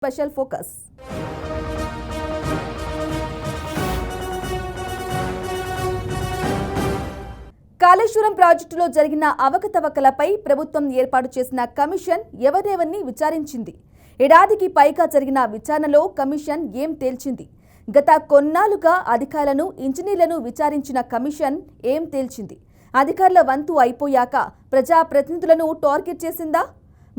Special focus. Kaleshwaram ప్రాజెక్టులో జరిగిన అవకతవకలపై ప్రభుత్వం ఏర్పాటు చేసిన కమిషన్ ఎవరెవరిని విచారించింది? ఏడాదికి పైగా జరిగిన విచారణలో కమిషన్ ఏం తేల్చింది? గత కొన్నాళ్లుగా అధికారులను, ఇంజనీర్లను విచారించిన కమిషన్ ఏం తేల్చింది? అధికారుల వంతు అయిపోయాక ప్రజాప్రతినిధులను టార్గెట్ చేసిందా?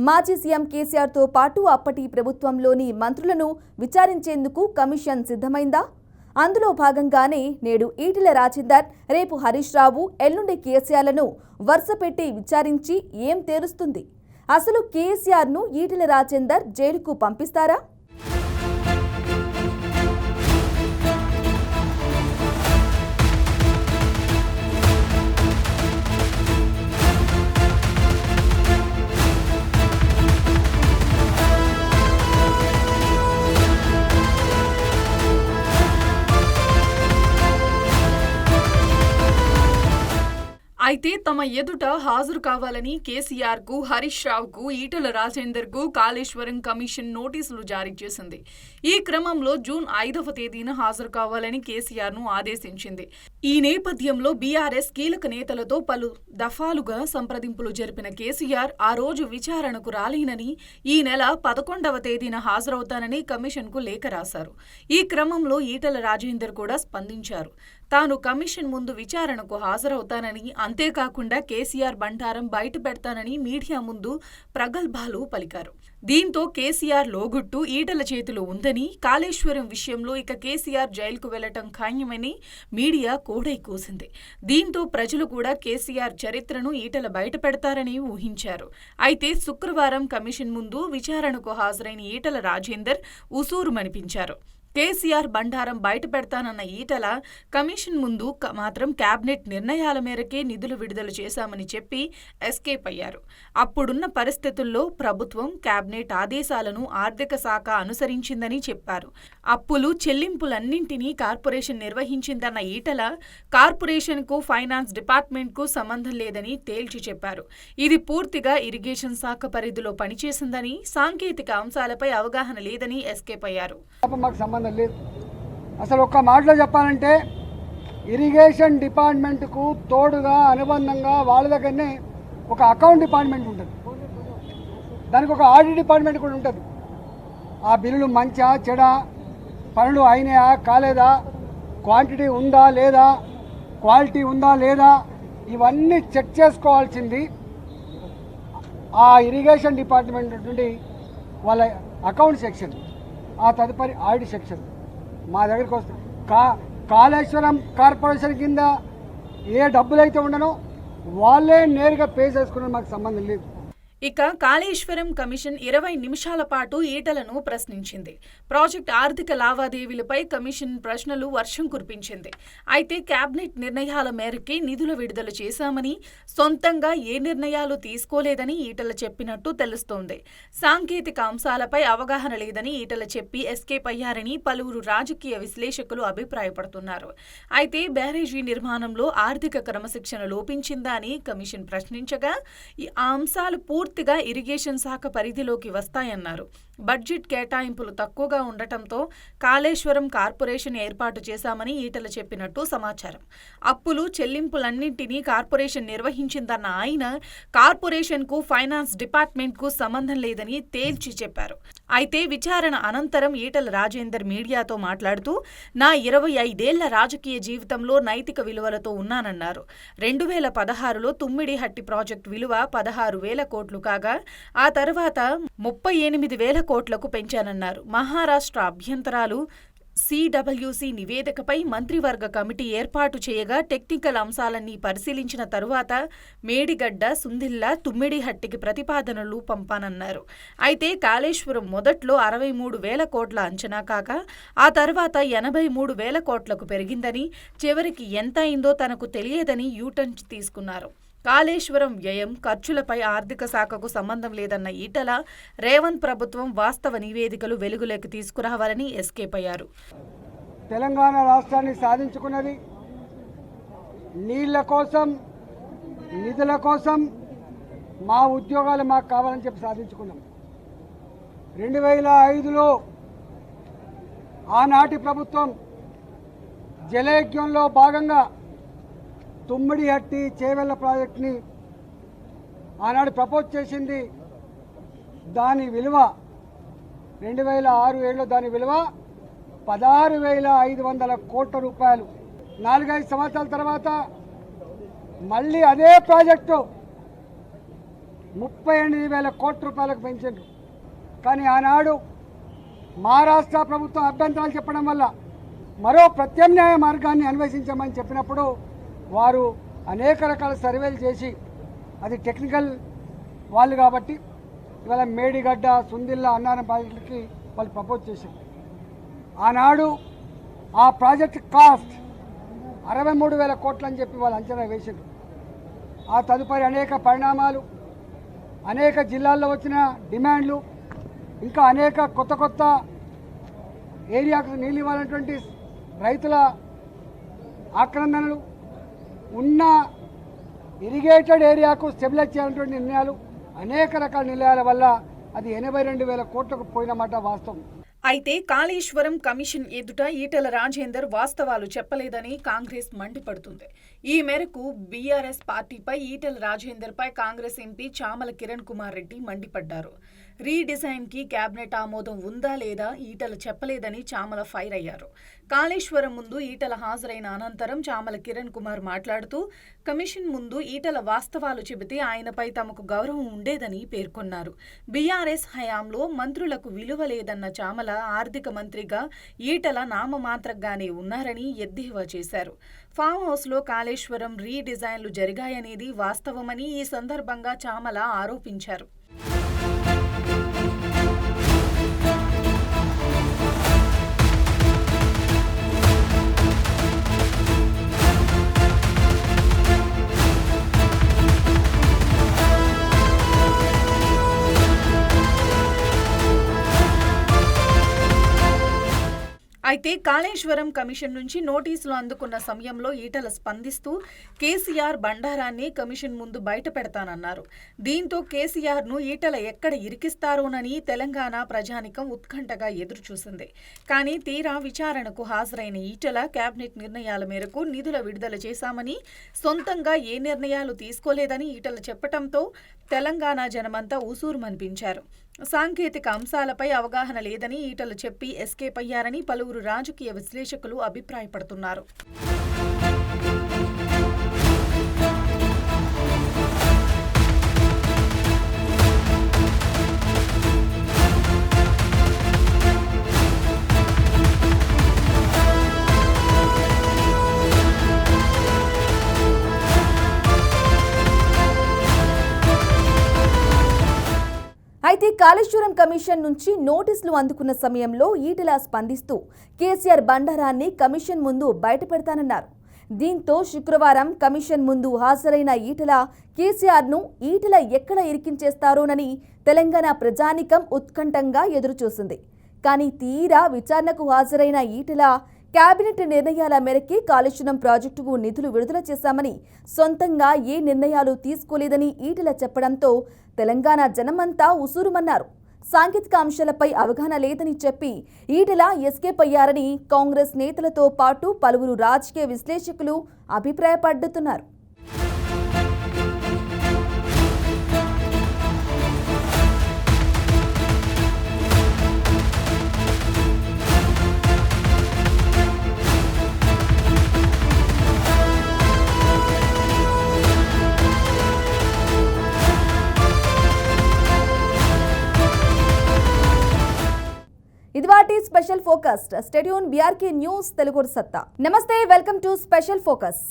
మాజీ సీఎం కేసీఆర్తో పాటు అప్పటి ప్రభుత్వంలోని మంత్రులను విచారించేందుకు కమిషన్ సిద్ధమైందా? అందులో భాగంగానే నేడు ఈటెల రాజేందర్, రేపు హరీష్ రావు, ఎల్లుండి కేసీఆర్లను వరుసపెట్టి విచారించి ఏం తేలుస్తుంది? అసలు కేసీఆర్ను ఈటెల రాజేందర్ జైలుకు పంపిస్తారా? అయితే తమ ఎదుట హాజరు కావాలని కేసీఆర్కు, హరీష్ రావుకు, ఈటెల రాజేందర్కు కాళేశ్వరం కమిషన్ నోటీసులు జారీ చేసింది. ఈ క్రమంలో జూన్ 5వ తేదీన హాజరు కావాలని కేసీఆర్ను ఆదేశించింది. ఈ నేపథ్యంలో బీఆర్ఎస్ కీలక నేతలతో పలు దఫాలుగా సంప్రదింపులు జరిపిన కేసీఆర్ ఆ రోజు విచారణకు రాలేనని, ఈ నెల 11వ తేదీన హాజరవుతానని కమిషన్కు లేఖ రాశారు. ఈ క్రమంలో ఈటెల రాజేందర్ కూడా స్పందించారు. తాను కమిషన్ ముందు విచారణకు హాజరవుతానని, అంతేకాకుండా కేసీఆర్ బండారం బయట పెడతానని మీడియా ముందు ప్రగల్భాలు పలికారు. దీంతో కేసీఆర్ లోగుట్టు ఈటెల చేతిలో ఉందని, కాళేశ్వరం విషయంలో ఇక కేసీఆర్ జైలుకు వెళ్లటం ఖాయమని మీడియా కోడై కూసింది. దీంతో ప్రజలు కూడా కేసీఆర్ చరిత్రను ఈటెల బయట పెడతారని ఊహించారు. అయితే శుక్రవారం కమిషన్ ముందు విచారణకు హాజరైన ఈటెల రాజేందర్ ఉసూరుమనిపించారు. కేసీఆర్ బండారం బయట పెడతానన్న ఈటెల కమిషన్ ముందు మాత్రం కేబినెట్ నిర్ణయాల మేరకే నిధులు విడుదల చేశామని చెప్పి ఎస్కేప్ అయ్యారు. అప్పుడున్న పరిస్థితుల్లో ప్రభుత్వం కేబినెట్ ఆదేశాలను ఆర్థిక శాఖ అనుసరించిందని చెప్పారు. అప్పులు, చెల్లింపులన్నింటినీ కార్పొరేషన్ నిర్వహించిందన్న ఈటెల కార్పొరేషన్కు, ఫైనాన్స్ డిపార్ట్మెంట్కు సంబంధం లేదని తేల్చి చెప్పారు. ఇది పూర్తిగా ఇరిగేషన్ శాఖ పరిధిలో పనిచేసిందని, సాంకేతిక అంశాలపై అవగాహన లేదని ఎస్కేప్ అయ్యారు. లేదు. అసలు ఒక్క మాటలో చెప్పాలంటే ఇరిగేషన్ డిపార్ట్మెంట్కు తోడుగా, అనుబంధంగా వాళ్ళ దగ్గరనే ఒక అకౌంట్ డిపార్ట్మెంట్ ఉంటుంది, దానికి ఒక ఆడిట్ డిపార్ట్మెంట్ కూడా ఉంటుంది. ఆ బిల్లులు మంచా చెడా, పనులు అయినాయా కాలేదా, క్వాంటిటీ ఉందా లేదా, క్వాలిటీ ఉందా లేదా, ఇవన్నీ చెక్ చేసుకోవాల్సింది ఆ ఇరిగేషన్ డిపార్ట్మెంట్ నుండి వాళ్ళ అకౌంట్ సెక్షన్, ఆ తదుపరి ఆడిట్ సెక్షన్ మా దగ్గరికి వస్తుంది. కాళేశ్వరం కార్పొరేషన్ కింద ఏ డబ్బులైతే ఉండనో వాళ్ళే నేరుగా పే చేసుకున్న మాకు సంబంధం లేదు. ఇక కాళేశ్వరం కమిషన్ 20 నిమిషాల పాటు ఈటెలను ప్రశ్నించింది. ప్రాజెక్టు ఆర్థిక లావాదేవీలపై కమిషన్ ప్రశ్నలు వర్షం కురిపించింది. అయితే కేబినెట్ నిర్ణయాల మేరకే నిధుల విడుదల చేశామని, సొంతంగా ఏ నిర్ణయాలు తీసుకోలేదని ఈటెల చెప్పినట్టు తెలుస్తోంది. సాంకేతిక అంశాలపై అవగాహన లేదని ఈటెల చెప్పి ఎస్కేప్ అయ్యారని పలువురు రాజకీయ విశ్లేషకులు అభిప్రాయపడుతున్నారు. అయితే బ్యారేజీ నిర్మాణంలో ఆర్థిక క్రమశిక్షణ లోపించిందా అని కమిషన్ ప్రశ్నించగా, ఆ అంశాలు పూర్తిగా ఇరిగేషన్ శాఖ పరిధిలోకి వస్తాయన్నారు. బడ్జెట్ కేటాయింపులు తక్కువగా ఉండటంతో కాళేశ్వరం కార్పొరేషన్ ఏర్పాటు చేశామని ఈటెల చెప్పినట్టు సమాచారం. అప్పులు, చెల్లింపులన్నింటినీ కార్పొరేషన్ నిర్వహించిందన్న ఆయన కార్పొరేషన్కు, ఫైనాన్స్ డిపార్ట్మెంట్కు సంబంధం లేదని తేల్చి చెప్పారు. అయితే విచారణ అనంతరం ఈటెల రాజేందర్ మీడియాతో మాట్లాడుతూ, నా 25 ఏళ్ల రాజకీయ జీవితంలో నైతిక విలువలతో ఉన్నానన్నారు. 2016లో తుమ్మిడిహట్టి ప్రాజెక్టు విలువ 16,000 కోట్లు కాగా, ఆ తర్వాత 38,000 కోట్లకు పెంచానన్నారు. మహారాష్ట్ర అభ్యంతరాలు సిడబ్ల్యూసి నివేదికపై మంత్రివర్గ కమిటీ ఏర్పాటు చేయగా టెక్నికల్ అంశాలన్నీ పరిశీలించిన తరువాత మేడిగడ్డ, సుందిల్లా, తుమ్మిడిహట్టికి ప్రతిపాదనలు పంపానన్నారు. అయితే కాళేశ్వరం మొదట్లో 63,000 కోట్ల అంచనా కాగా, ఆ తర్వాత 83,000 కోట్లకు పెరిగిందని, చివరికి ఎంత అయిందో తనకు తెలియదని యూటర్న్ తీసుకున్నారు. కాళేశ్వరం వ్యయం, ఖర్చులపై ఆర్థిక శాఖకు సంబంధం లేదన్న ఈటెల, రేవంత్ ప్రభుత్వం వాస్తవ నివేదికలు వెలుగులోకి తీసుకురావాలని ఎస్కేప్ అయ్యారు. తెలంగాణ రాష్ట్రాన్ని సాధించుకున్నది నీళ్ల కోసం, నిధుల కోసం, మా ఉద్యోగాలు మాకు కావాలని చెప్పి సాధించుకున్నాం. 2005లో ఆనాటి ప్రభుత్వం జలయజ్ఞంలో భాగంగా తుమ్మిడిహట్టి చేవెళ్ళ ప్రాజెక్టుని ఆనాడు ప్రపోజ్ చేసింది. దాని విలువ 2006-7లో దాని విలువ 16,500 కోట్ల రూపాయలు. 4-5 సంవత్సరాల తర్వాత మళ్ళీ అదే ప్రాజెక్టు 38,000 కోట్ల రూపాయలకు పెంచారు. కానీ ఆనాడు మహారాష్ట్ర ప్రభుత్వం అభ్యంతరాలు చెప్పడం వల్ల మరో ప్రత్యామ్నాయ మార్గాన్ని అన్వేషించమని చెప్పినప్పుడు వారు అనేక రకాల సర్వేలు చేసి అది టెక్నికల్ వాళ్ళు కాబట్టి ఇవాళ మేడిగడ్డ, సుందిల్ల, అన్నారం ప్రాజెక్టులకి వాళ్ళు ప్రపోజ్ చేశారు. ఆనాడు ఆ ప్రాజెక్ట్ కాస్ట్ 63,000 కోట్లు అని చెప్పి వాళ్ళు అంచనా వేశారు. ఆ తదుపరి అనేక పరిణామాలు, అనేక జిల్లాల్లో వచ్చిన డిమాండ్లు, ఇంకా అనేక కొత్త ఏరియాకు నీళ్ళు ఇవ్వాలన్నటువంటి రైతుల ఆక్రందనలు, ఉన్న ఇరిగేటెడ్ ఏరియాకు స్టెబిలైజ్ చేయాలన్నటువంటి నిర్ణయాలు, అనేక రకాల నిర్ణయాల వల్ల అది 82,000 కోట్లకు పోయినమాట వాస్తవం. అయితే కాళేశ్వరం కమిషన్ ఎదుట ఈటెల రాజేందర్ వాస్తవాలు చెప్పలేదని కాంగ్రెస్ మండిపడుతుంది. ఈ మేరకు బీఆర్ఎస్ పార్టీపై ఈటెల రాజేందర్పై కాంగ్రెస్ ఎంపీ చామల కిరణ్ కుమార్ రెడ్డి మండిపడ్డారు. రీడిజైన్ కి కేబినెట్ ఆమోదం ఉందా లేదా ఈటెల చెప్పలేదని చామల ఫైర్ అయ్యారు. కాళేశ్వరం ముందు ఈటెల హాజరైన అనంతరం చామల కిరణ్ కుమార్ మాట్లాడుతూ కమిషన్ ముందు ఈటెల వాస్తవాలు చెబితే ఆయనపై తమకు గౌరవం ఉండేదని పేర్కొన్నారు. బీఆర్ఎస్ హయాంలో మంత్రులకు విలువ లేదన్న చామల ఆర్థిక మంత్రిగా ఈటెల నామమాత్రంగానే ఉన్నారని ఎద్దేవా చేశారు. ఫామ్ హౌస్లో కాళేశ్వరం రీడిజైన్లు జరిగాయనేది వాస్తవమని ఈ సందర్భంగా చామల ఆరోపించారు. అయితే కాళేశ్వరం కమిషన్ నుంచి నోటీసులు అందుకున్న సమయంలో ఈటెల స్పందిస్తూ కేసీఆర్ బండారాన్ని కమిషన్ ముందు బయట పెడతానన్నారు. దీంతో కేసీఆర్ను ఈటెల ఎక్కడ ఇరికిస్తారోనని తెలంగాణ ప్రజానికం ఉత్కంఠగా ఎదురుచూసింది. కానీ తీరా విచారణకు హాజరైన ఈటెల కేబినెట్ నిర్ణయాల మేరకు నిధుల విడుదల చేశామని, సొంతంగా ఏ నిర్ణయాలు తీసుకోలేదని ఈటెల చెప్పడంతో తెలంగాణ జనమంతా ఉసూరుమనిపించారు. సాంకేతిక అంశాలపై అవగాహన లేదని ఈటెల చెప్పి ఎస్కేప్ అయ్యారని పలువురు రాజకీయ విశ్లేషకులు అభిప్రాయపడుతున్నారు. అయితే కాళేశ్వరం కమిషన్ నుంచి నోటీసులు అందుకున్న సమయంలో ఈటెల స్పందిస్తూ కేసీఆర్ బండారాన్ని కమిషన్ ముందు బయటపెడతానన్నారు. దీంతో శుక్రవారం కమిషన్ ముందు హాజరైన ఈటెల కేసీఆర్ను ఈటెల ఎక్కడ ఇరికించేస్తారోనని తెలంగాణ ప్రజానికం ఉత్కంఠంగా ఎదురుచూసింది. కానీ తీరా విచారణకు హాజరైన ఈటెల కేబినెట్ నిర్ణయాల మేరకే కాళేశ్వరం ప్రాజెక్టుకు నిధులు విడుదల చేశామని, సొంతంగా ఏ నిర్ణయాలు తీసుకోలేదని ఈటెల చెప్పడంతో తెలంగాణ జనమంతా ఉసూరుమన్నారు. సాంకేతిక అంశాలపై అవగాహన లేదని చెప్పి ఈటెల ఎస్కేప్ అయ్యారని కాంగ్రెస్ నేతలతో పాటు పలువురు రాజకీయ విశ్లేషకులు అభిప్రాయపడుతున్నారు. ఇదివాటి special focus. Stay tune BRK news Telugu సత్తా. నమస్తే, వెల్కమ్ టు స్పెషల్ ఫోకస్.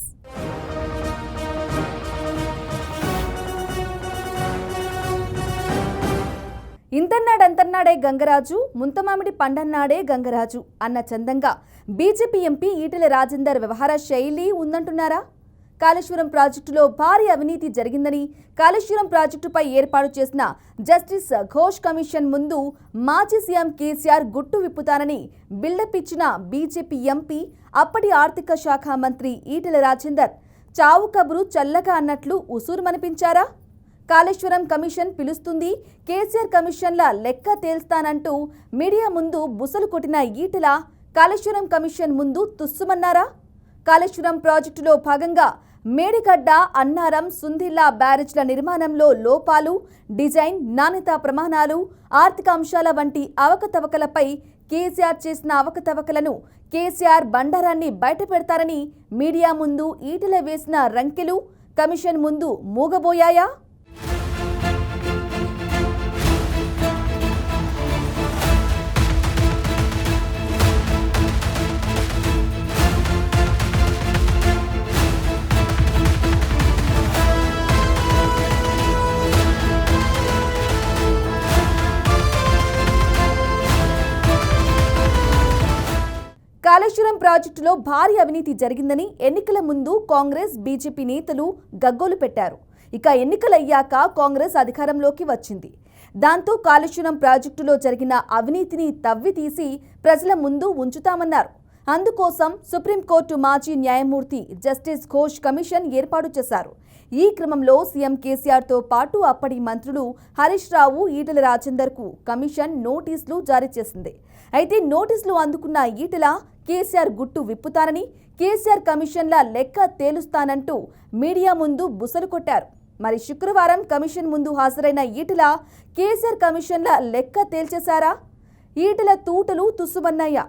ఇంతన్నాడంతన్నాడే గంగరాజు, ముంతమామిడి పండన్నాడే గంగరాజు అన్న చందంగా బీజేపీ ఎంపీ ఈటెల రాజేందర్ వ్యవహార శైలి ఉందంటున్నారా? కాళేశ్వరం ప్రాజెక్టులో భారీ అవినీతి జరిగిందని, కాళేశ్వరం ప్రాజెక్టుపై ఏర్పాటు చేసిన జస్టిస్ ఘోష్ కమిషన్ ముందు మాజీ సీఎం కేసీఆర్ గుట్టు విప్పుతానని బిల్డప్ ఇచ్చిన బీజేపీ ఎంపీ, అప్పటి ఆర్థిక శాఖ మంత్రి ఈటెల రాజేందర్ చావు కబురు చల్లగా అన్నట్లు ఉసూరుమనిపించారా? కాళేశ్వరం కమిషన్ పిలుస్తుంది, కేసీఆర్ కమిషన్ల లెక్క తేల్స్తానంటూ మీడియా ముందు బుసలు కొట్టిన ఈటెల కాళేశ్వరం కమిషన్ ముందు తుస్సుమన్నారా? కాళేశ్వరం ప్రాజెక్టులో భాగంగా మేడిగడ్డ, అన్నారం, సుందిల్లా బ్యారేజ్ల నిర్మాణంలో లోపాలు, డిజైన్, నాణ్యతా ప్రమాణాలు, ఆర్థిక అంశాల వంటి అవకతవకలపై కేసీఆర్ చేసిన అవకతవకలను కేసీఆర్ బండారాన్ని బయటపెడతారని మీడియా ముందు ఈటెల వేసిన రంకెలు కమిషన్ ముందు మూగబోయాయా? కాళేశ్వరం ప్రాజెక్టులో భారీ అవినీతి జరిగిందని ఎన్నికల ముందు కాంగ్రెస్, బీజేపీ నేతలు గగ్గోలు పెట్టారు. ఇక ఎన్నికలయ్యాక కాంగ్రెస్ అధికారంలోకి వచ్చింది. దాంతో కాళేశ్వరం ప్రాజెక్టులో జరిగిన అవినీతిని తవ్వి తీసి ప్రజల ముందు ఉంచుతామన్నారు. అందుకోసం సుప్రీంకోర్టు మాజీ న్యాయమూర్తి జస్టిస్ ఘోష్ కమిషన్ ఏర్పాటు చేశారు. ఈ క్రమంలో సీఎం కేసీఆర్తో పాటు అప్పటి మంత్రులు హరీష్ రావు, ఈటెల రాజేందర్కు కమిషన్ నోటీసులు జారీ చేసింది. అయితే నోటీసులు అందుకున్న ఈటెల కేసీఆర్ గుట్టు విప్పుతానని, కేసీఆర్ కమిషన్ల లెక్క తేలుస్తానంటూ మీడియా ముందు బుసలు కొట్టారు. మరి శుక్రవారం కమిషన్ ముందు హాజరైన ఈటెల కేసీఆర్ కమిషన్ల లెక్క తేల్చేశారా? ఈటెల తూటలు తుస్సుమన్నాయా?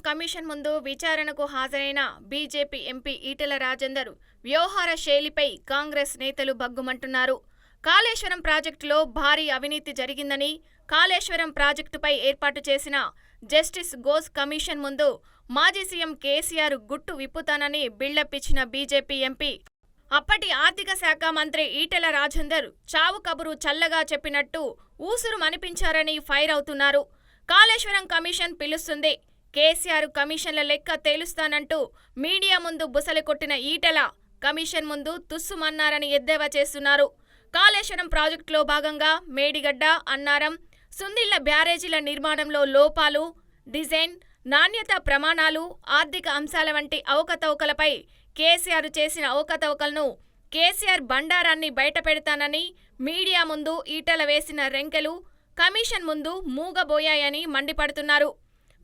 కమిషన్ ముందు విచారణకు హాజరైన బీజేపీ ఎంపీ ఈటెల రాజేందర్ వ్యవహార శైలిపై కాంగ్రెస్ నేతలు బగ్గుమంటున్నారు. కాళేశ్వరం ప్రాజెక్టులో భారీ అవినీతి జరిగిందని, కాళేశ్వరం ప్రాజెక్టుపై ఏర్పాటు చేసిన జస్టిస్ ఘోష్ కమిషన్ ముందు మాజీ సీఎం కేసీఆర్ గుట్టు విప్పుతానని బిల్డప్ ఇచ్చిన బీజేపీ ఎంపీ అప్పటి ఆర్థిక శాఖ మంత్రి ఈటెల రాజేందర్ చావు కబురు చల్లగా చెప్పినట్టు ఊసురు మనిపించారని ఫైర్ అవుతున్నారు. కాళేశ్వరం కమిషన్ పిలుస్తుంది, కేసీఆర్ కమిషన్ల లెక్క తేలుస్తానంటూ మీడియా ముందు బుసలు కొట్టిన ఈటెల కమిషన్ ముందు తుస్సుమన్నారని ఎద్దేవా చేస్తున్నారు. కాళేశ్వరం ప్రాజెక్టులో భాగంగా మేడిగడ్డ, అన్నారం, సుందిళ్ల బ్యారేజీల నిర్మాణంలో లోపాలు, డిజైన్, నాణ్యతా ప్రమాణాలు, ఆర్థిక అంశాల వంటి అవకతవకలపై కేసీఆర్ చేసిన అవకతవకలను కేసీఆర్ బండారాన్ని బయటపెడతానని మీడియా ముందు ఈటెల వేసిన రెంకెలు కమిషన్ ముందు మూగబోయాయని మండిపడుతున్నారు.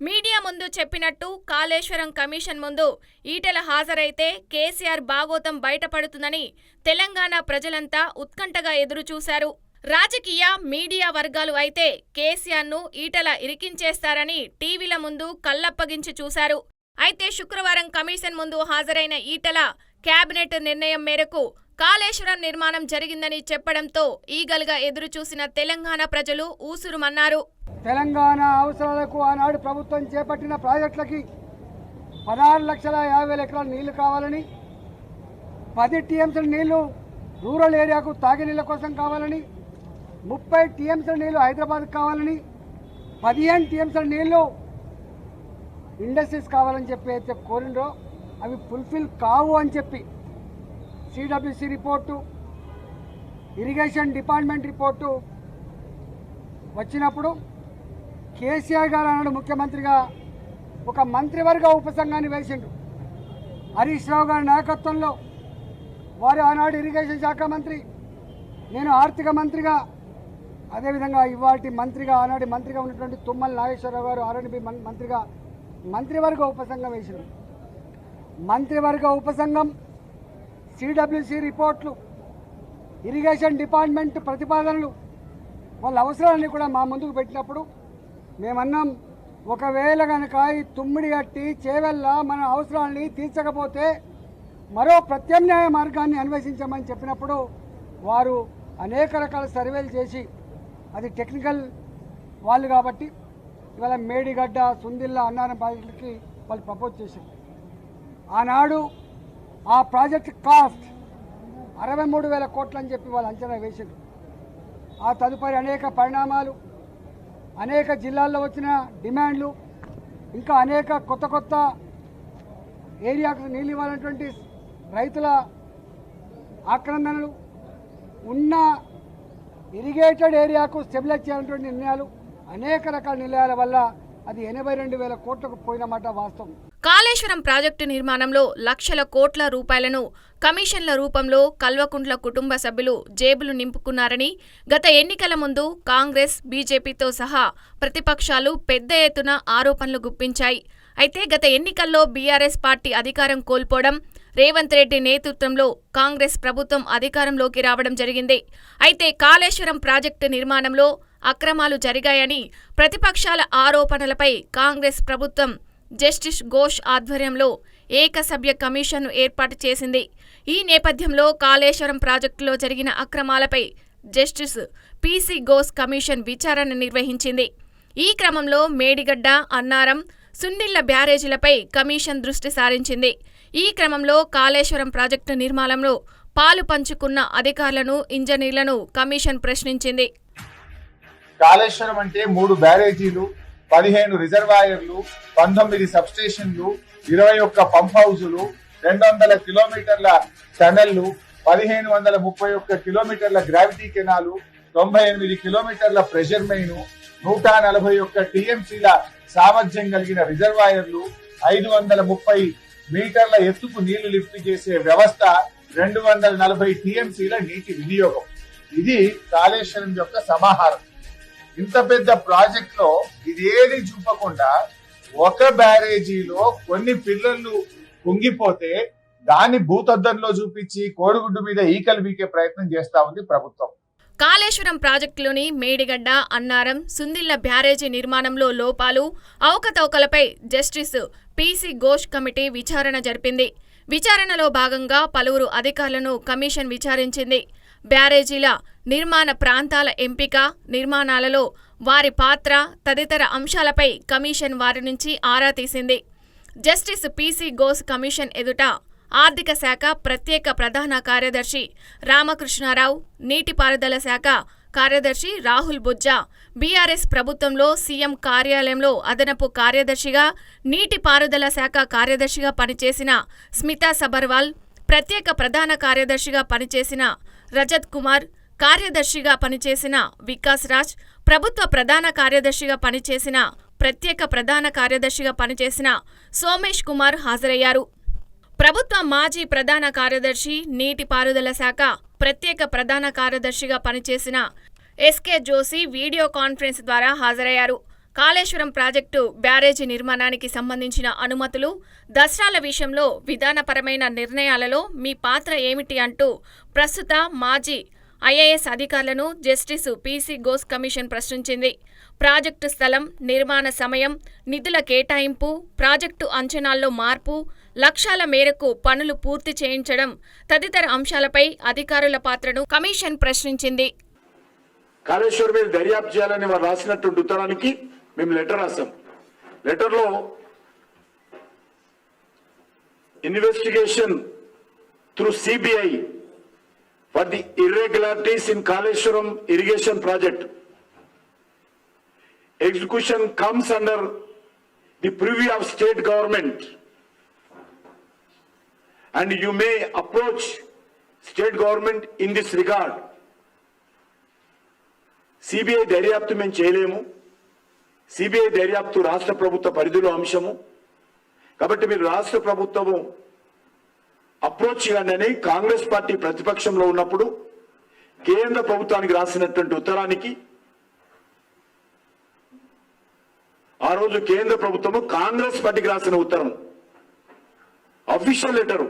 మీడియా ముందు చెప్పినట్టు కాళేశ్వరం కమిషన్ ముందు ఈటెల హాజరైతే కేసీఆర్ బాగోతం బయటపడుతుందని తెలంగాణ ప్రజలంతా ఉత్కంఠగా ఎదురుచూశారు. రాజకీయ, మీడియా వర్గాలు అయితే కేసీఆర్ను ఈటెల ఇరికించేస్తారని టీవీల ముందు కళ్లప్పగించి చూశారు. అయితే శుక్రవారం కమిషన్ ముందు హాజరైన ఈటెల కేబినెట్ నిర్ణయం మేరకు కాళేశ్వరం నిర్మాణం జరిగిందని చెప్పడంతో ఈగలుగా ఎదురుచూసిన తెలంగాణ ప్రజలు ఊసురుమన్నారు. తెలంగాణ అవసరాలకు ఆనాడు ప్రభుత్వం చేపట్టిన ప్రాజెక్టులకి 16,50,000 ఎకరాల నీళ్లు కావాలని, 10 టీఎంసీల నీళ్లు రూరల్ ఏరియాకు తాగునీళ్ళ కోసం కావాలని, 30 టీఎంసీల నీళ్లు హైదరాబాద్కు కావాలని, 15 టీఎంసీల నీళ్లు ఇండస్ట్రీస్ కావాలని చెప్పి అయితే కోరిండ్రో అవి ఫుల్ఫిల్ కావు అని చెప్పి CWC report, irrigation department report వచ్చినప్పుడు కేసీఆర్ గారు అన్నాడు ముఖ్యమంత్రిగా ఒక మంత్రివర్గ ఉపసంఘాన్ని వేసిండు. హరీష్ రావు గారి నాయకత్వంలో వారు ఆనాడు ఇరిగేషన్ శాఖ మంత్రి, నేను ఆర్థిక మంత్రిగా, అదేవిధంగా ఇవాటి మంత్రిగా ఆనాటి మంత్రిగా ఉన్నటువంటి తుమ్మల నాగేశ్వరరావు గారు ఆర్ఎండ్బి మంత్రిగా మంత్రివర్గ ఉపసంఘం వేసిండు. మంత్రివర్గ ఉపసంఘం సిడబ్ల్యూసి రిపోర్ట్లు, ఇరిగేషన్ డిపార్ట్మెంట్ ప్రతిపాదనలు, వాళ్ళ అవసరాలన్నీ కూడా మా ముందుకు పెట్టినప్పుడు మేమన్నాం, ఒకవేళ కనుక ఈ తుమ్మిడి కట్టి చేవెళ్ళ మన అవసరాలని తీర్చకపోతే మరో ప్రత్యామ్నాయ మార్గాన్ని అన్వేషించమని చెప్పినప్పుడు వారు అనేక రకాల సర్వేలు చేసి, అది టెక్నికల్ వాళ్ళు కాబట్టి ఇవాళ మేడిగడ్డ, సుందిల్ల, అన్నారం ప్రాజెక్టులకి వాళ్ళు ప్రపోజ్ చేశారు. ఆనాడు ఆ ప్రాజెక్ట్ కాస్ట్ 63,000 కోట్లు అని చెప్పి వాళ్ళు అంచనా వేశారు. ఆ తదుపరి అనేక పరిణామాలు, అనేక జిల్లాల్లో వచ్చిన డిమాండ్లు, ఇంకా అనేక కొత్త ఏరియాకు నీళ్ళు ఇవ్వాలన్నటువంటి రైతుల ఆక్రందనలు, ఉన్న ఇరిగేటెడ్ ఏరియాకు స్టెబిలైజ్ చేయాలన్నటువంటి నిర్ణయాలు, అనేక రకాల నిర్ణయాల వల్ల అది 82,000 కోట్లకు పోయినమాట వాస్తవం. కాళేశ్వరం ప్రాజెక్టు నిర్మాణంలో లక్షల కోట్ల రూపాయలను కమిషన్ల రూపంలో కల్వకుంట్ల కుటుంబ సభ్యులు జేబులు నింపుకున్నారని గత ఎన్నికల ముందు కాంగ్రెస్, బీజేపీతో సహా ప్రతిపక్షాలు పెద్ద ఎత్తున ఆరోపణలు గుప్పించాయి. అయితే గత ఎన్నికల్లో బీఆర్ఎస్ పార్టీ అధికారం కోల్పోవడం, రేవంత్ రెడ్డి నేతృత్వంలో కాంగ్రెస్ ప్రభుత్వం అధికారంలోకి రావడం జరిగింది. అయితే కాళేశ్వరం ప్రాజెక్టు నిర్మాణంలో అక్రమాలు జరిగాయని ప్రతిపక్షాల ఆరోపణలపై కాంగ్రెస్ ప్రభుత్వం జస్టిస్ ఘోష్ ఆధ్వర్యంలో ఏకసభ్య కమిషన్ను ఏర్పాటు చేసింది. ఈ నేపథ్యంలో కాళేశ్వరం ప్రాజెక్టులో జరిగిన అక్రమాలపై జస్టిస్ పీసీ ఘోష్ కమిషన్ విచారణ నిర్వహించింది. ఈ క్రమంలో మేడిగడ్డ, అన్నారం, సున్నిళ్ల బ్యారేజీలపై కమిషన్ దృష్టి సారించింది. ఈ క్రమంలో కాళేశ్వరం ప్రాజెక్టు నిర్మాణంలో పాలు పంచుకున్న అధికారులను, ఇంజనీర్లను కమిషన్ ప్రశ్నించింది. కాళేశ్వరం అంటే 3 బ్యారేజీలు, 15 రిజర్వాయర్లు, 19 సబ్స్టేషన్లు, 21 పంప్ హౌజులు, 200 కిలోమీటర్ల టనెళ్లు, 1531 కిలోమీటర్ల గ్రావిటీ కెనాలు, 98 కిలోమీటర్ల ప్రెషర్ మెయిన్, 141 టీఎంసీల సామర్థ్యం కలిగిన రిజర్వాయర్లు, 530 మీటర్ల ఎత్తుకు నీళ్లు లిఫ్ట్ చేసే వ్యవస్థ, 240 టీఎంసీల నీటి వినియోగం. ఇది కాళేశ్వరం యొక్క సమాహారం. ఇంత పెద్ద ప్రాజెక్ట్ లో ఇదేది చూపకుండా ఒక బ్యారేజీలో కొన్ని పిల్లలు కుంగిపోతే దాన్ని భూతద్దంలో చూపించి కోడిగుడ్డు మీద ఈకలు బీకే ప్రయత్నం చేస్తా ఉంది ప్రభుత్వం. కాళేశ్వరం ప్రాజెక్టులోని మేడిగడ్డ, అన్నారం, సుందిళ్ల బ్యారేజీ నిర్మాణంలో లోపాలు, అవకతవకలపై జస్టిస్ పీసీ ఘోష్ కమిటీ విచారణ జరిపింది. విచారణలో భాగంగా పలువురు అధికారులను కమిషన్ విచారించింది. బ్యారేజీల నిర్మాణ ప్రాంతాల ఎంపిక, నిర్మాణాలలో వారి పాత్ర తదితర అంశాలపై కమిషన్ వారి నుంచి ఆరా తీసింది. జస్టిస్ పీసీ ఘోష్ కమిషన్ ఎదుట ఆర్థిక శాఖ ప్రత్యేక ప్రధాన కార్యదర్శి రామకృష్ణారావు, నీటిపారుదల శాఖ కార్యదర్శి రాహుల్ బుజ్జా, బీఆర్ఎస్ ప్రభుత్వంలో సీఎం కార్యాలయంలో అదనపు కార్యదర్శిగా, నీటిపారుదల శాఖ కార్యదర్శిగా పనిచేసిన స్మితా సబర్వాల్, ప్రత్యేక ప్రధాన కార్యదర్శిగా పనిచేసిన రజత్ కుమార్, కార్యదర్శిగా పనిచేసిన వికాస్ రాజ్, ప్రభుత్వ ప్రధాన కార్యదర్శిగా పనిచేసిన, ప్రత్యేక ప్రధాన కార్యదర్శిగా పనిచేసిన సోమేష్ కుమార్ హాజరయ్యారు. ప్రభుత్వ మాజీ ప్రధాన కార్యదర్శి, నీటిపారుదల శాఖ ప్రత్యేక ప్రధాన కార్యదర్శిగా పనిచేసిన ఎస్కే జోషి వీడియో కాన్ఫరెన్స్ ద్వారా హాజరయ్యారు. కాళేశ్వరం ప్రాజెక్టు బ్యారేజీ నిర్మాణానికి సంబంధించిన అనుమతులు, దసరాల విషయంలో విధానపరమైన నిర్ణయాలలో మీ పాత్ర ఏమిటి అంటూ ప్రస్తుత మాజీ ఐఏఎస్ అధికారులను జస్టిస్ పీసీ ఘోష్ కమిషన్ ప్రశ్నించింది. ప్రాజెక్టు స్థలం, నిర్మాణ సమయం, నిధుల కేటాయింపు, ప్రాజెక్టు అంచనాల్లో మార్పు, లక్ష్యాల మేరకు పనులు పూర్తి చేయించడం తదితర అంశాలపై అధికారుల పాత్రను కమిషన్ ప్రశ్నించింది. కాళేశ్వరం మీద దర్యాప్తు చేయాలని వారు రాసినటువంటి ఉత్తరానికి మేము లెటర్ రాసాం. లెటర్లో investigation through CBI for the irregularities in Kaleshwaram irrigation project. Execution comes under the purview of state government and you may approach state government in this regard. CBI దర్యాప్తు మేము చేయలేము. CBI దర్యాప్తు రాష్ట్ర ప్రభుత్వ పరిధిలో అంశము కాబట్టి మీరు రాష్ట్ర ప్రభుత్వము అప్రోచ్ చేయండి కాంగ్రెస్ పార్టీ ప్రతిపక్షంలో ఉన్నప్పుడు కేంద్ర ప్రభుత్వానికి రాసినటువంటి ఉత్తరానికి ఆ రోజు కేంద్ర ప్రభుత్వము కాంగ్రెస్ పార్టీకి రాసిన ఉత్తరం అఫీషియల్ లెటరు.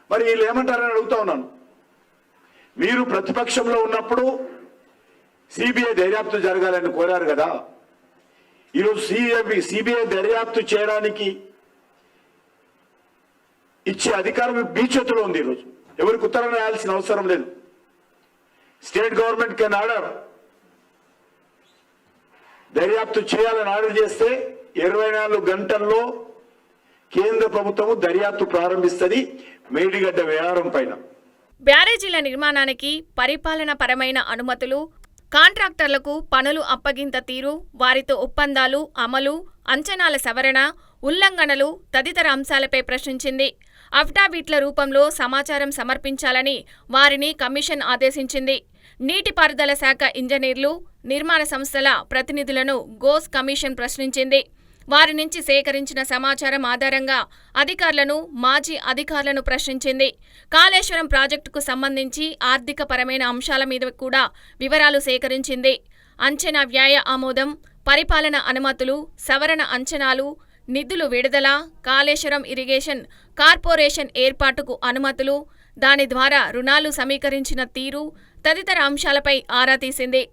మరి వీళ్ళు ఏమంటారని అడుగుతా ఉన్నాను. మీరు ప్రతిపక్షంలో ఉన్నప్పుడు సిబిఐ దర్యాప్తు జరగాలని కోరారు కదా. ఈరోజు సిబిఐ దర్యాప్తు చేయడానికి ఇచ్చే అధికారం మీ చేతిలో ఉంది. ఈరోజు ఎవరికి ఉత్తరం రాయాల్సిన అవసరం లేదు. స్టేట్ గవర్నమెంట్ కెన్ ఆర్డర్ దర్యాప్తు చేయాలని ఆర్డర్ చేస్తే 24 గంటల్లో కేంద్ర ప్రభుత్వము దర్యాప్తు ప్రారంభిస్తుంది మేడిగడ్డ వ్యవహారం పైన. బ్యారేజీల నిర్మాణానికి పరిపాలన పరమైన అనుమతులు, కాంట్రాక్టర్లకు పనులు అప్పగింత తీరు, వారితో ఒప్పందాలు అమలు, అంచనాల సవరణ, ఉల్లంఘనలు తదితర అంశాలపై ప్రశ్నించింది. అఫిడవిట్ల రూపంలో సమాచారం సమర్పించాలని వారిని కమిషన్ ఆదేశించింది. నీటిపారుదల శాఖ ఇంజనీర్లు, నిర్మాణ సంస్థల ప్రతినిధులను గోస్ కమిషన్ ప్రశ్నించింది. వారి నుంచి సేకరించిన సమాచారం ఆధారంగా అధికారులను, మాజీ అధికారులను ప్రశ్నించింది. కాళేశ్వరం ప్రాజెక్టుకు సంబంధించి ఆర్థికపరమైన అంశాల మీద కూడా వివరాలు సేకరించింది. అంచనా వ్యయ ఆమోదం, పరిపాలన అనుమతులు, సవరణ అంచనాలు, నిధులు విడుదల, కాళేశ్వరం ఇరిగేషన్ కార్పొరేషన్ ఏర్పాటుకు అనుమతులు, దాని ద్వారా రుణాలు సమీకరించిన తీరు తదితర అంశాలపై ఆరా తీసింది.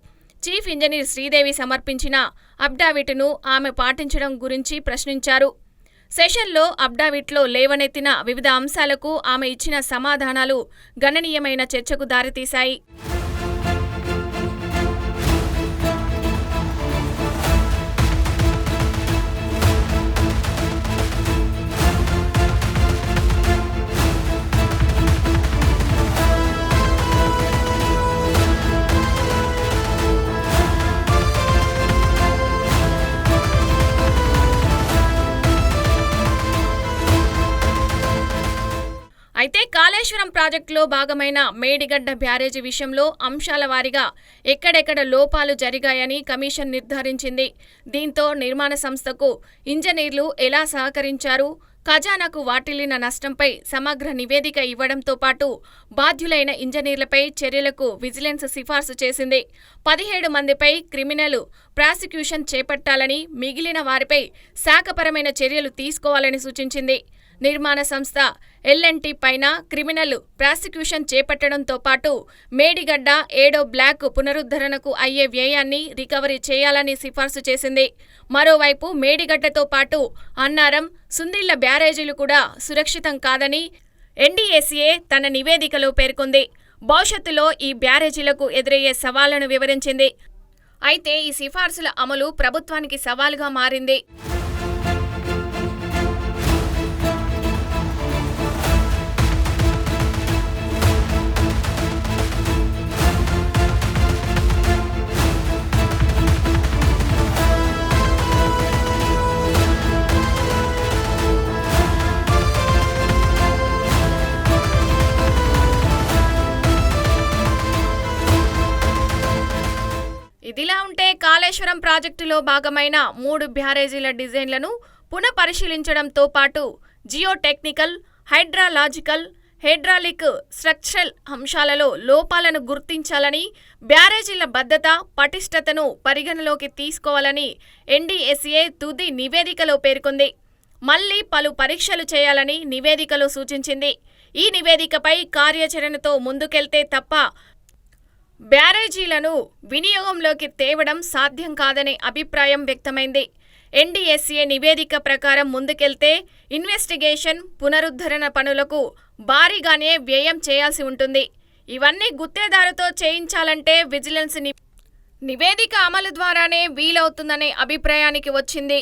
చీఫ్ ఇంజనీర్ శ్రీదేవి సమర్పించిన అఫిడవిట్ను ఆమె పాటించడం గురించి ప్రశ్నించారు. సెషన్లో అఫిడవిట్లో లేవనెత్తిన వివిధ అంశాలకు ఆమె ఇచ్చిన సమాధానాలు గణనీయమైన చర్చకు దారితీశాయి. అయితే కాళేశ్వరం ప్రాజెక్టులో భాగమైన మేడిగడ్డ బ్యారేజీ విషయంలో అంశాల వారీగా ఎక్కడెక్కడ లోపాలు జరిగాయని కమిషన్ నిర్ధారించింది. దీంతో నిర్మాణ సంస్థకు ఇంజనీర్లు ఎలా సహకరించారు, ఖజానాకు వాటిల్లిన నష్టంపై సమగ్ర నివేదిక ఇవ్వడంతో పాటు బాధ్యులైన ఇంజనీర్లపై చర్యలకు విజిలెన్స్ సిఫార్సు చేసింది. 17 మందిపై క్రిమినల్ ప్రాసిక్యూషన్ చేపట్టాలని, మిగిలిన వారిపై శాఖపరమైన చర్యలు తీసుకోవాలని సూచించింది. నిర్మాణ సంస్థ ఎల్&టి పైన క్రిమినల్ ప్రాసిక్యూషన్ చేపట్టడంతో పాటు మేడిగడ్డ 7వ బ్లాక్ పునరుద్ధరణకు అయ్యే వ్యయాన్ని రికవరీ చేయాలని సిఫార్సు చేసింది. మరోవైపు మేడిగడ్డతో పాటు అన్నారం, సుందిళ్ల బ్యారేజీలు కూడా సురక్షితం కాదని ఎన్డీఎస్ఏ తన నివేదికలో పేర్కొంది. భవిష్యత్తులో ఈ బ్యారేజీలకు ఎదురయ్యే సవాళ్లను వివరించింది. అయితే ఈ సిఫార్సుల అమలు ప్రభుత్వానికి సవాలుగా మారింది. ఇదిలా ఉంటే కాళేశ్వరం ప్రాజెక్టులో భాగమైన 3 బ్యారేజీల డిజైన్లను పునఃపరిశీలించడంతో పాటు జియోటెక్నికల్, హైడ్రాలాజికల్, హైడ్రాలిక్, స్ట్రక్చరల్ అంశాలలో లోపాలను గుర్తించాలని, బ్యారేజీల భద్రత, పటిష్టతను పరిగణలోకి తీసుకోవాలని ఎన్డీఎస్ఏ తుది నివేదికలో పేర్కొంది. మళ్లీ పలు పరీక్షలు చేయాలని నివేదికలో సూచించింది. ఈ నివేదికపై కార్యాచరణతో ముందుకెళ్తే తప్ప బ్యారేజీలను వినియోగంలోకి తేవడం సాధ్యం కాదనే అభిప్రాయం వ్యక్తమైంది. ఎన్డీఎస్ఏ నివేదిక ప్రకారం ముందుకెళ్తే ఇన్వెస్టిగేషన్, పునరుద్ధరణ పనులకు భారీగానే వ్యయం చేయాల్సి ఉంటుంది. ఇవన్నీ గుత్తేదారుతో చేయించాలంటే విజిలెన్స్ నివేదిక అమలు ద్వారానే వీలవుతుందనే అభిప్రాయానికి వచ్చింది.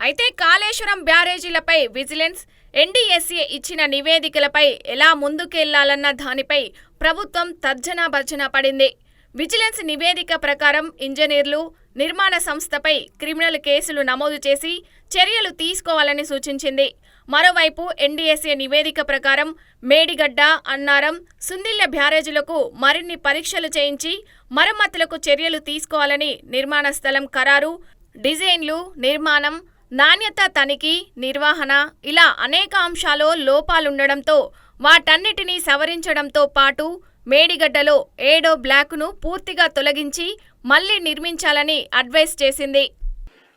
అయితే కాళేశ్వరం బ్యారేజీలపై విజిలెన్స్, ఎన్డీఎస్ఏ ఇచ్చిన నివేదికలపై ఎలా ముందుకెళ్లాలన్న దానిపై ప్రభుత్వం తర్జనా భర్జన పడింది. విజిలెన్స్ నివేదిక ప్రకారం ఇంజనీర్లు, నిర్మాణ సంస్థపై క్రిమినల్ కేసులు నమోదు చేసి చర్యలు తీసుకోవాలని సూచించింది. మరోవైపు ఎన్డీఎస్ఏ నివేదిక ప్రకారం మేడిగడ్డ, అన్నారం, సుందిళ్ల బ్యారేజీలకు మరిన్ని పరీక్షలు చేయించి మరమ్మతులకు చర్యలు తీసుకోవాలని నిర్మాణ స్థలం ఖరారు, డిజైన్లు, నిర్మాణం, నాణ్యత తనిఖీ, నిర్వహణ ఇలా అనేక అంశాల్లో లోపాలుండడంతో వాటన్నిటినీ సవరించడంతో పాటు మేడిగడ్డలో 7వ బ్లాకును పూర్తిగా తొలగించి మళ్లీ నిర్మించాలని అడ్వైస్ చేసింది.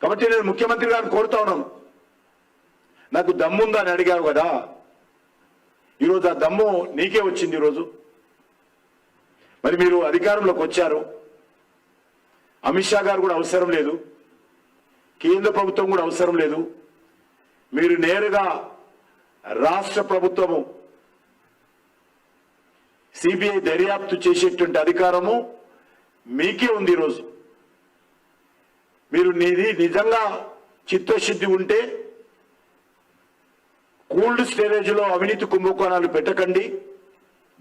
కాబట్టి నేను ముఖ్యమంత్రి గారిని కోరుతా ఉన్నాను, నాకు దమ్ముందా అని అడిగారు కదా, ఈరోజు ఆ దమ్ము నీకే వచ్చింది. ఈరోజు మరి మీరు అధికారంలోకి వచ్చారు, అమిత్ షా గారు కూడా అవసరం లేదు, కేంద్ర ప్రభుత్వం కూడా అవసరం లేదు, మీరు నేరుగా రాష్ట్ర ప్రభుత్వము సిబిఐ దర్యాప్తు చేసేటువంటి అధికారము మీకే ఉంది. ఈరోజు మీరు నిజంగా చిత్తశుద్ధి ఉంటే కోల్డ్ స్టోరేజ్లో అవినీతి కుంభకోణాలు పెట్టకండి,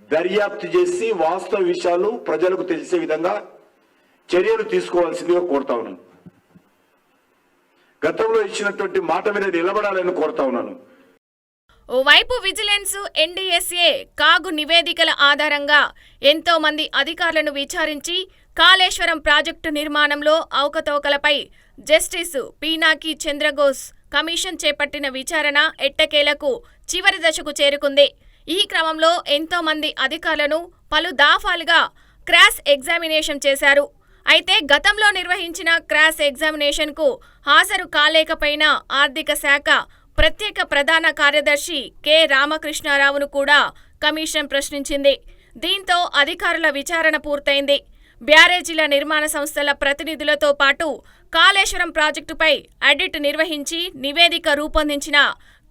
దర్యాప్తు చేసి వాస్తవ విషయాలు ప్రజలకు తెలిసే విధంగా చర్యలు తీసుకోవాల్సిందిగా కోరుతా ఉన్నాను. గతంలో ఇచ్చినటువంటి మాట మీద నిలబడాలని కోరుతా ఉన్నాను. ఓవైపు విజిలెన్స్, ఎన్డీఎస్ఏ, కాగు నివేదికల ఆధారంగా ఎంతో మంది అధికారులను విచారించి కాళేశ్వరం ప్రాజెక్టు నిర్మాణంలో అవకతవకలపై జస్టిస్ పీనాకి చంద్రఘోష్ కమిషన్ చేపట్టిన విచారణ ఎట్టకేలకు చివరి దశకు చేరుకుంది. ఈ క్రమంలో ఎంతో మంది అధికారులను పలు దఫాలుగా క్రాస్ ఎగ్జామినేషన్ చేశారు. అయితే గతంలో నిర్వహించిన క్రాస్ ఎగ్జామినేషన్కు హాజరు కాలేకపోయిన ఆర్థిక శాఖ ప్రత్యేక ప్రధాన కార్యదర్శి కె రామకృష్ణారావును కూడా కమిషన్ ప్రశ్నించింది. దీంతో అధికారుల విచారణ పూర్తయింది. బ్యారేజీల నిర్మాణ సంస్థల ప్రతినిధులతో పాటు కాళేశ్వరం ప్రాజెక్టుపై ఆడిట్ నిర్వహించి నివేదిక రూపొందించిన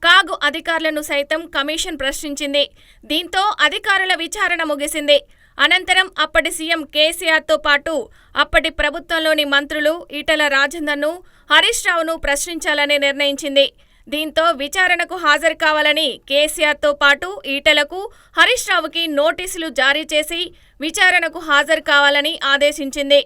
కాగు అధికారులను సైతం కమిషన్ ప్రశ్నించింది. దీంతో అధికారుల విచారణ ముగిసింది. అనంతరం అప్పటి సీఎం కేసీఆర్తో పాటు అప్పటి ప్రభుత్వంలోని మంత్రులు ఈటెల రాజేందర్ను, హరీష్ రావును ప్రశ్నించాలని నిర్ణయించింది. దీంతో విచారణకు హాజరు కావాలని కేసీఆర్తో పాటు ఈటెలకు, హరీష్ రావుకి నోటీసులు జారీ చేసి విచారణకు హాజరు కావాలని ఆదేశించింది.